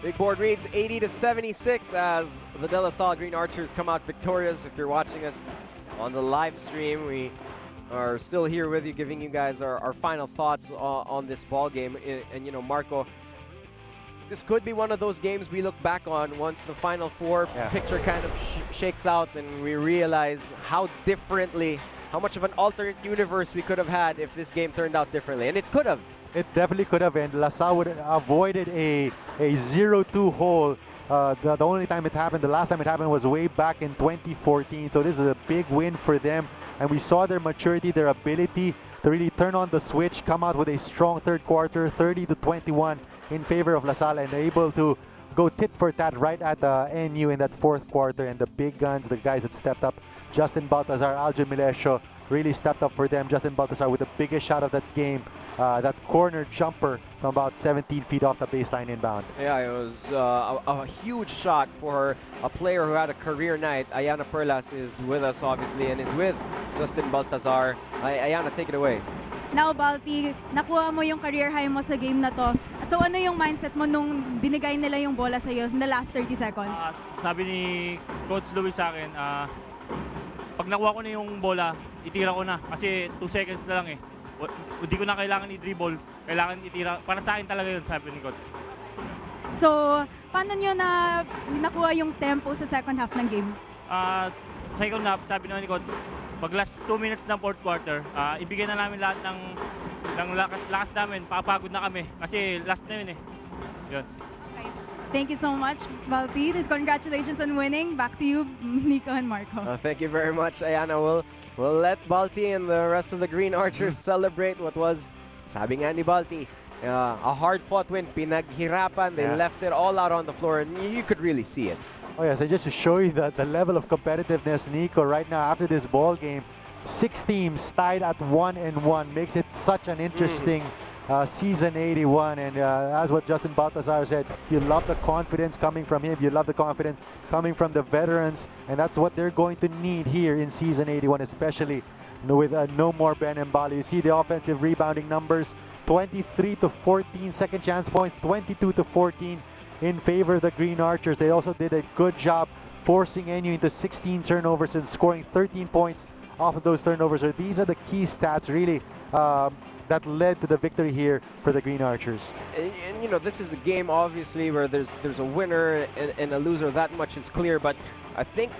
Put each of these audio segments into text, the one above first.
Big board reads 80-76 as the De La Salle Green Archers come out victorious. If you're watching us on the live stream, we are still here with you, giving you guys our final thoughts on this ball game. And you know, Marco, this could be one of those games we look back on once the Final Four picture kind of shakes out and we realize how much of an alternate universe we could have had if this game turned out differently. And it could have. It definitely could have, and LaSalle would have avoided a 0-2 hole. The only time it happened, the last time it happened was way back in 2014. So this is a big win for them, and we saw their maturity, their ability to really turn on the switch, come out with a strong third quarter, 30-21 in favor of LaSalle, and able to go tit for tat right at NU in that fourth quarter. And the big guns, the guys that stepped up, Justin Baltazar, Aljo Milesio, really stepped up for them. Justin Baltazar with the biggest shot of that game, that corner jumper from about 17 feet off the baseline inbound. Yeah, it was a huge shot for a player who had a career night. Ayana Perlas is with us, obviously, and is with Justin Baltazar. Ayana, take it away. Now, Balti, nakuha mo yung career high mo sa game na to. At so, ano yung mindset mo nung binigay nila yung bola sa'yo in the last 30 seconds? Sabi ni Coach Louis sa akin, pag nakuha ko na yung bola, itira ko na. Kasi 2 seconds na lang eh. Hindi ko na kailangan i-dribble. Kailangan itira. Para sa akin talaga yun, sabi ni Coach. So, paano nyo na nakuha yung tempo sa second half ng game? Second half, sabi naman ni Coach, pag last 2 minutes ng fourth quarter, ibigay na namin lahat ng lakas namin. Papagod na kami. Kasi last na yun eh. Yun. Okay. Thank you so much, Balti. Congratulations on winning. Back to you, Nico and Marco. Thank you very much, Ayana. We'll let Balti and the rest of the Green Archers celebrate what was, sabi nga ni Balti, a hard-fought win. Pinaghirapan. They left it all out on the floor, and you could really see it. Oh yeah, so just to show you the level of competitiveness, Nico, right now after this ball game, 6 teams tied at 1-1 makes it such an interesting season 81. And as what Justin Baltazar said, you love the confidence coming from him, you love the confidence coming from the veterans, and that's what they're going to need here in season 81, especially with no more Ben Mbali. You see the offensive rebounding numbers, 23-14 second chance points, 22-14 in favor of the Green Archers. They also did a good job forcing NU into 16 turnovers and scoring 13 points off of those turnovers. So these are the key stats really that led to the victory here for the Green Archers. And you know, this is a game obviously where there's a winner and a loser. That much is clear, but I think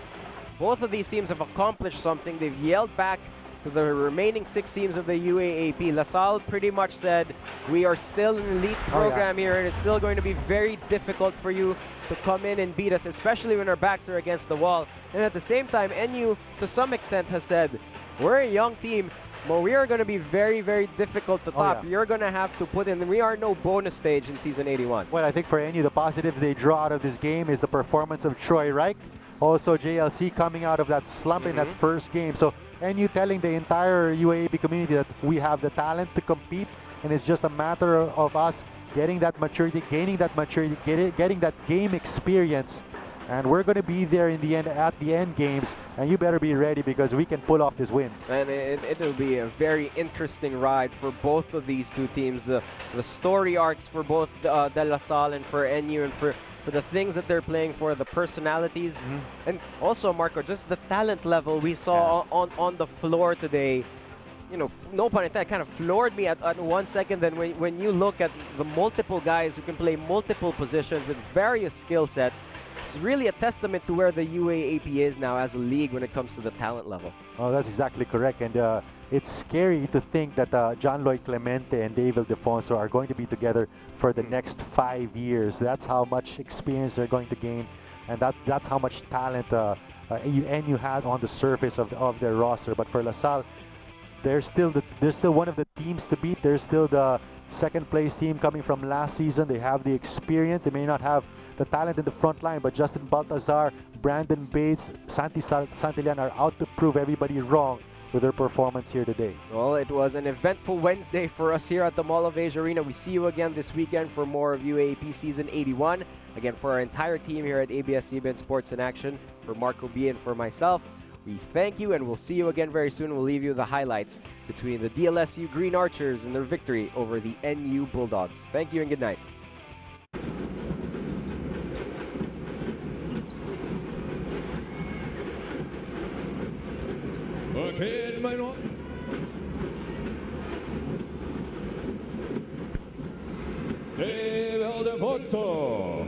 both of these teams have accomplished something. They've yelled back to the remaining 6 teams of the UAAP. LaSalle pretty much said, we are still an elite program here, and it's still going to be very difficult for you to come in and beat us, especially when our backs are against the wall. And at the same time, NU, to some extent, has said, we're a young team, but we are going to be very, very difficult to top. You're going to have to put in, we are no bonus stage in season 81. Well, I think for NU, the positives they draw out of this game is the performance of Troy Reich. Also, JLC coming out of that slump in that first game. So, NU telling the entire UAAP community that we have the talent to compete, and it's just a matter of us getting that maturity, gaining that maturity, getting that game experience. And we're going to be there in the end, at the end games, and you better be ready because we can pull off this win. And it'll be a very interesting ride for both of these two teams. The story arcs for both De La Salle and for NU, and for the things that they're playing for, the personalities, and also, Marco, just the talent level we saw on the floor today. You know, no pun intended, kind of floored me at 1 second. Then when you look at the multiple guys who can play multiple positions with various skill sets, it's really a testament to where the UAAP is now as a league when it comes to the talent level. Oh, that's exactly correct. And it's scary to think that John Lloyd Clemente and David Defonso are going to be together for the next 5 years. That's how much experience they're going to gain, and that's how much talent NU has on the surface of their roster. But for LaSalle, they're still one of the teams to beat. They're still the second place team coming from last season. They have the experience. They may not have the talent in the front line, but Justin Baltazar, Brandon Bates, Santi Santillan are out to prove everybody wrong with their performance here today. Well, it was an eventful Wednesday for us here at the Mall of Asia Arena. We see you again this weekend for more of UAAP Season 81. Again, for our entire team here at ABS-CBN Sports in Action, for Marco B and for myself, we thank you, and we'll see you again very soon. We'll leave you the highlights between the DLSU Green Archers and their victory over the NU Bulldogs. Thank you and good night. Joaquin Manuel. Dave Aldefonso.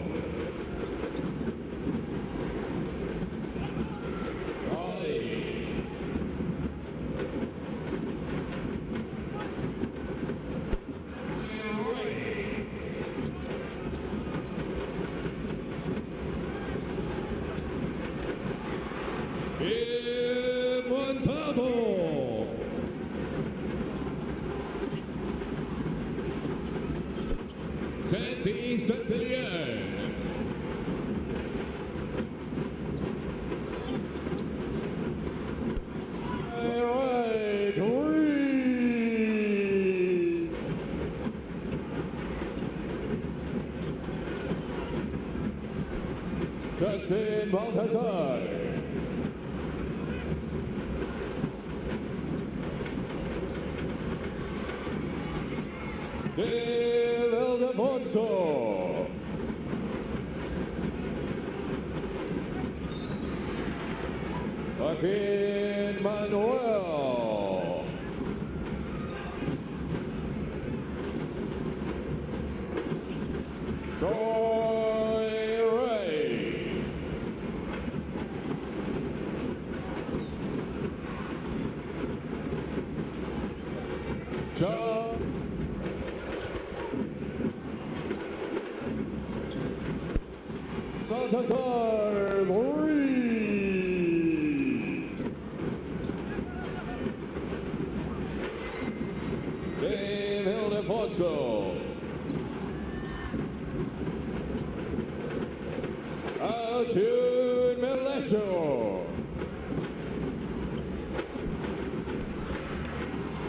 Montano. Sandy Santillan. All right, Reed. Justin Balthazar. Dave Aldefonso. Joaquin Manuel. Troy Ray. John Balthazar Reed. Dave Aldefonso. Altune Melesio.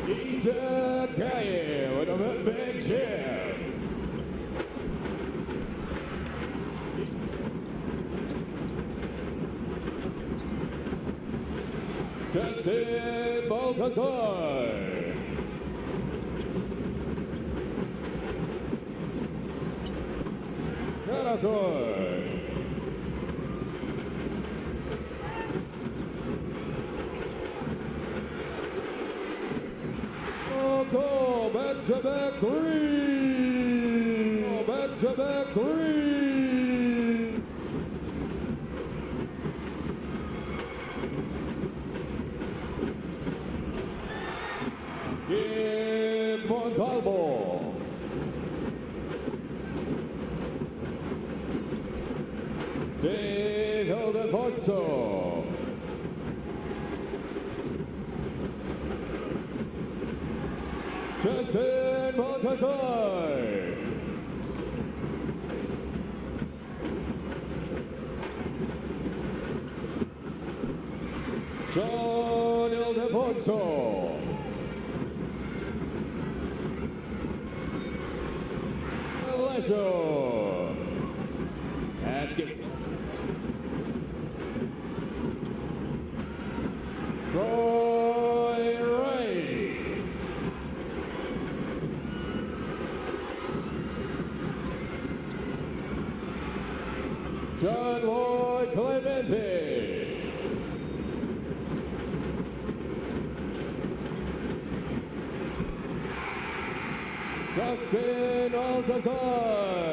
Isa Kaye with a big chair. Justin Balthazar. Caracol. Go, back-to-back three. Back-to-back three. Give Montalvo. Dave Aldefonso. Justin Balthazar. Sean Aldefonso. Alessio. That's good. Roy Wright. John Lloyd Clemente. Justin Altazar.